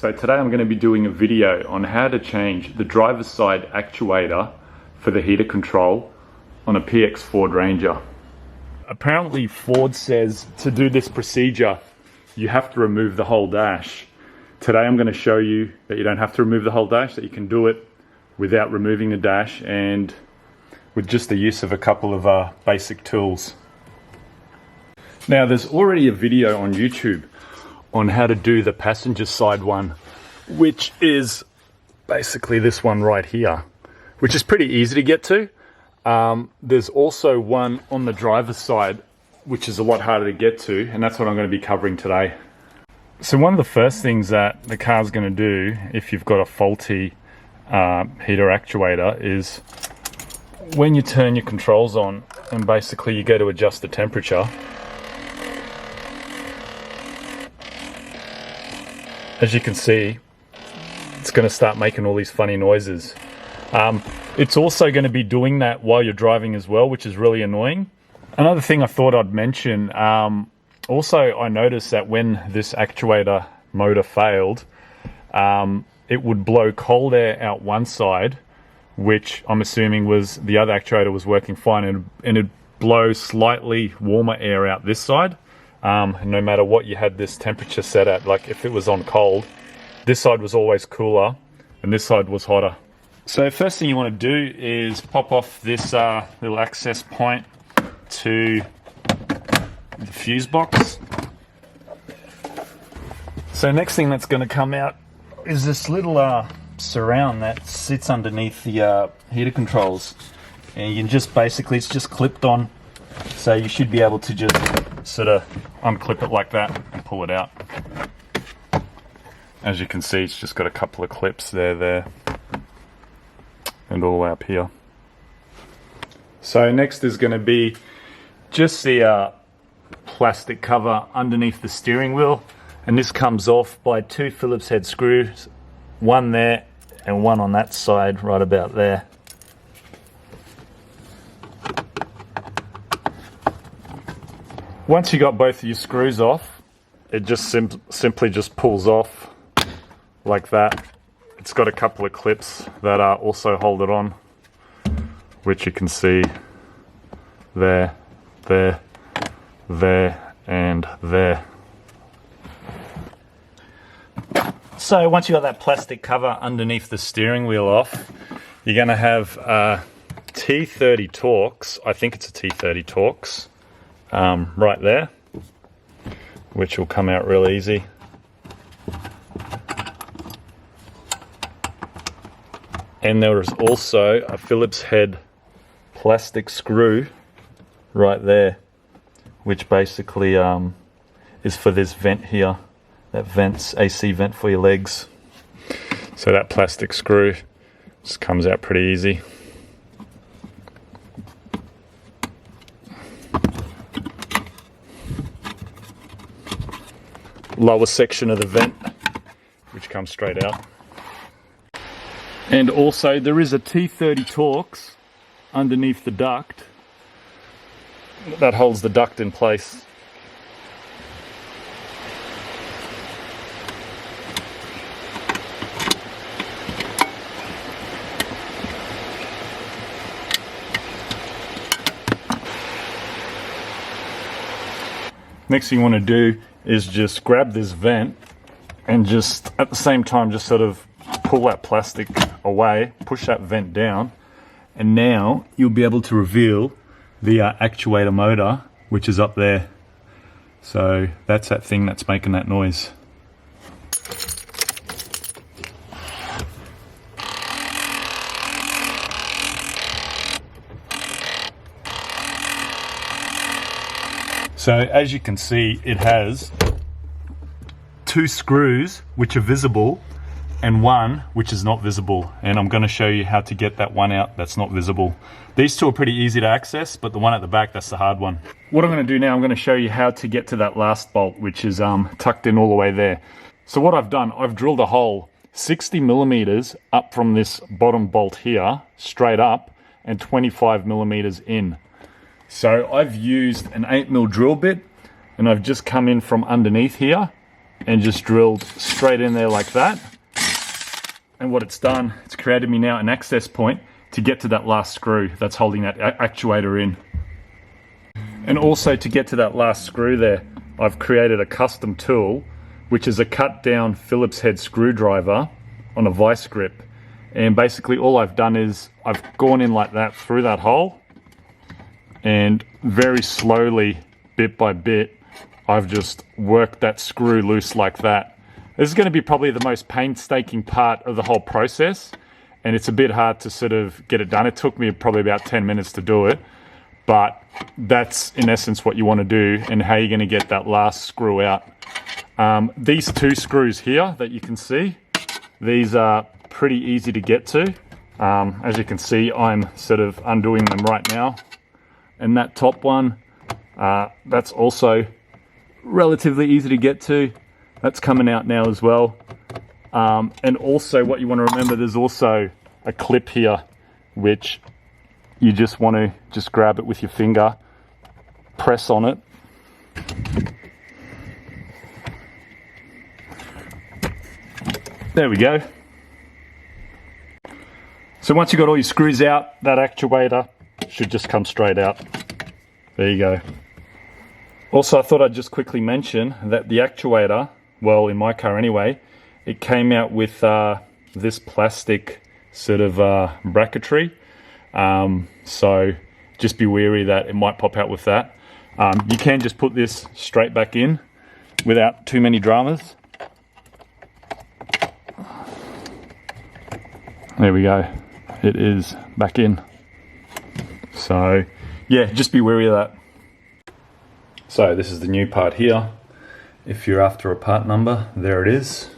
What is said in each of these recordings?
So today I'm going to be doing a video on how to change the driver's side actuator for the heater control on a PX Ford Ranger. Apparently Ford says to do this procedure you have to remove the whole dash. Today I'm going to show you that you don't have to remove the whole dash, that you can do it without removing the dash and with just the use of a couple of basic tools. Now there's already a video on YouTube on how to do the passenger side one, which is basically this one right here, which is pretty easy to get to. There's also one on the driver's side, which is a lot harder to get to, and that's what I'm going to be covering today. So one of the first things that the car's going to do if you've got a faulty heater actuator is when you turn your controls on and basically you go to adjust the temperature, as you can see, it's going to start making all these funny noises. It's also going to be doing that while you're driving as well, which is really annoying. Another thing I thought I'd mention, also I noticed that when this actuator motor failed, it would blow cold air out one side, which I'm assuming was the other actuator was working fine, and it'd blow slightly warmer air out this side. No matter what you had this temperature set at, like if it was on cold, this side was always cooler and this side was hotter. So first thing you want to do is pop off this little access point to the fuse box. So next thing that's going to come out is this little surround that sits underneath the heater controls, and you can just basically, it's just clipped on, so you should be able to just sort of unclip it like that and pull it out. As you can see, it's just got a couple of clips there, and all the way up here. So next is going to be just the plastic cover underneath the steering wheel, and this comes off by two Phillips head screws, one there and one on that side right about there. Once you got both of your screws off, it just simply just pulls off like that. It's got a couple of clips that also hold it on, which you can see there, and there. So once you got that plastic cover underneath the steering wheel off, you're going to have T30 Torx. I think it's a T30 Torx. Right there, which will come out real easy. And there is also a Phillips head plastic screw right there, which basically is for this vent here, that vents AC vent for your legs. So that plastic screw just comes out pretty easy. Lower section of the vent, which comes straight out. And also there is a T30 Torx underneath the duct that holds the duct in place. Next thing you want to do is just grab this vent and just at the same time just sort of pull that plastic away, push that vent down, and now you'll be able to reveal the actuator motor, which is up there. So that's that thing that's making that noise. So as you can see, it has two screws which are visible and one which is not visible, and I'm going to show you how to get that one out that's not visible. These two are pretty easy to access, but the one at the back, that's the hard one. What I'm going to do now, I'm going to show you how to get to that last bolt, which is tucked in all the way there. So what I've done, I've drilled a hole 60 millimeters up from this bottom bolt here, straight up, and 25 millimeters in. So I've used an 8mm drill bit, and I've just come in from underneath here and just drilled straight in there like that. And what it's done, it's created me now an access point to get to that last screw that's holding that actuator in. And also to get to that last screw there, I've created a custom tool, which is a cut down Phillips head screwdriver on a vice grip. And basically all I've done is I've gone in like that through that hole, and very slowly, bit by bit, I've just worked that screw loose like that. This is going to be probably the most painstaking part of the whole process, and it's a bit hard to sort of get it done. It took me probably about 10 minutes to do it, but that's in essence what you want to do and how you're going to get that last screw out. These two screws here that you can see, these are pretty easy to get to. As you can see, I'm sort of undoing them right now. And that top one, that's also relatively easy to get to. That's coming out now as well. And also what you want to remember, there's also a clip here, which you just want to just grab it with your finger, press on it. There we go. So once you've got all your screws out, that actuator should just come straight out. There you go. Also, I thought I'd just quickly mention that the actuator, well, in my car anyway, it came out with this plastic sort of bracketry. So just be wary that it might pop out with that. You can just put this straight back in without too many dramas. There we go. It is back in. So yeah, just be wary of that. So this is the new part here. If you're after a part number, there it is.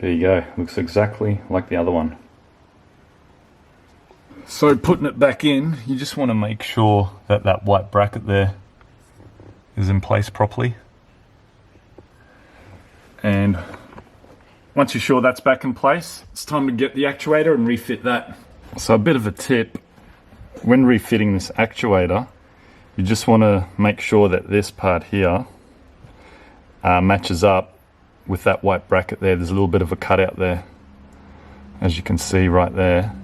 There you go, looks exactly like the other one. So putting it back in, you just want to make sure that that white bracket there is in place properly. And once you're sure that's back in place, it's time to get the actuator and refit that. So a bit of a tip, when refitting this actuator, you just want to make sure that this part here matches up with that white bracket there. There's a little bit of a cutout there, as you can see right there.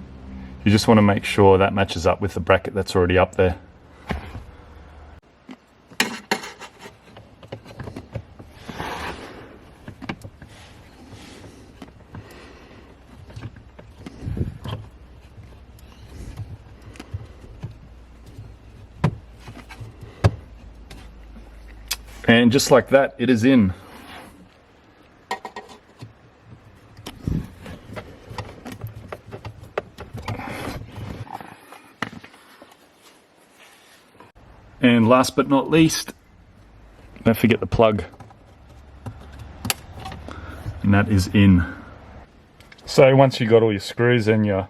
You just want to make sure that matches up with the bracket that's already up there. And just like that, it is in. And last but not least, don't forget the plug. And that is in. So once you've got all your screws and your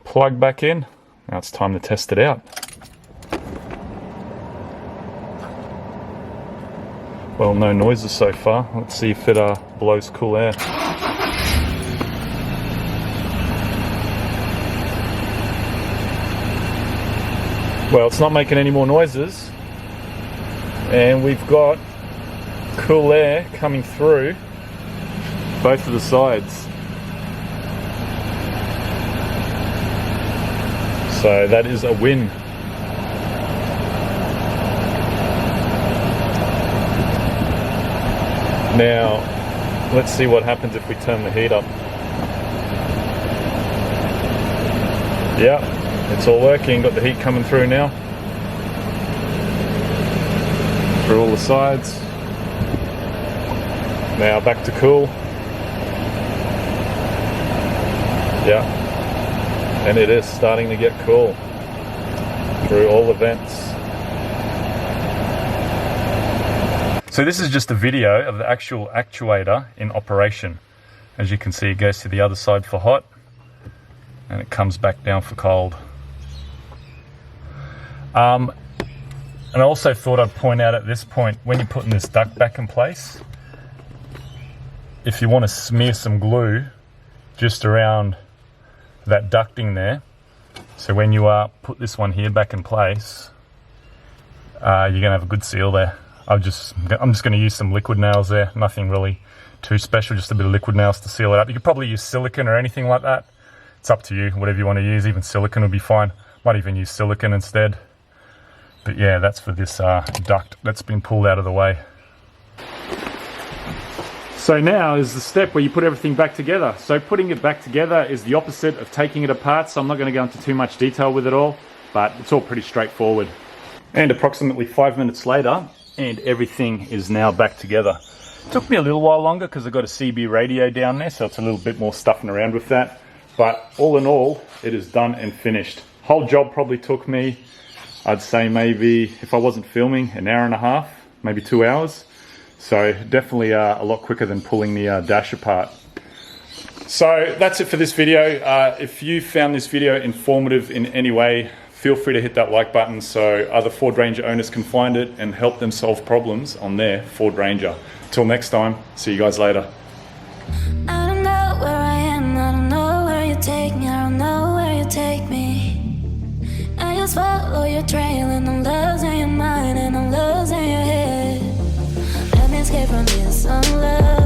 plug back in, now it's time to test it out. Well, no noises so far. Let's see if it blows cool air. Well, it's not making any more noises, and we've got cool air coming through both of the sides. So that is a win. Now, let's see what happens if we turn the heat up. Yeah. It's all working, got the heat coming through now. Through all the sides. Now back to cool. Yeah. And it is starting to get cool through all the vents. So this is just a video of the actual actuator in operation. As you can see, it goes to the other side for hot, and it comes back down for cold. And I also thought I'd point out at this point, when you're putting this duct back in place, if you want to smear some glue just around that ducting there, so when you put this one here back in place, you're gonna have a good seal there. I'm just gonna use some liquid nails there, nothing really too special, just a bit of liquid nails to seal it up. You could probably use silicone or anything like that. It's up to you, whatever you want to use. Even silicone will be fine. Might even use silicone instead. But yeah, that's for this duct that's been pulled out of the way. So now is the step where you put everything back together. So putting it back together is the opposite of taking it apart, so I'm not going to go into too much detail with it all, but it's all pretty straightforward. And approximately 5 minutes later, and everything is now back together. It took me a little while longer because I've got a CB radio down there, so it's a little bit more stuffing around with that. But all in all, it is done and finished. Whole job probably took me, I'd say maybe, if I wasn't filming, an hour and a half, maybe 2 hours. So definitely a lot quicker than pulling the dash apart. So that's it for this video. If you found this video informative in any way, feel free to hit that like button so other Ford Ranger owners can find it and help them solve problems on their Ford Ranger. Till next time, see you guys later. I don't know where I am, I don't know where you take me, I don't know where you take me. I just follow your trail and I'm losing your mind and I'm losing your head. Let me escape from this unlove.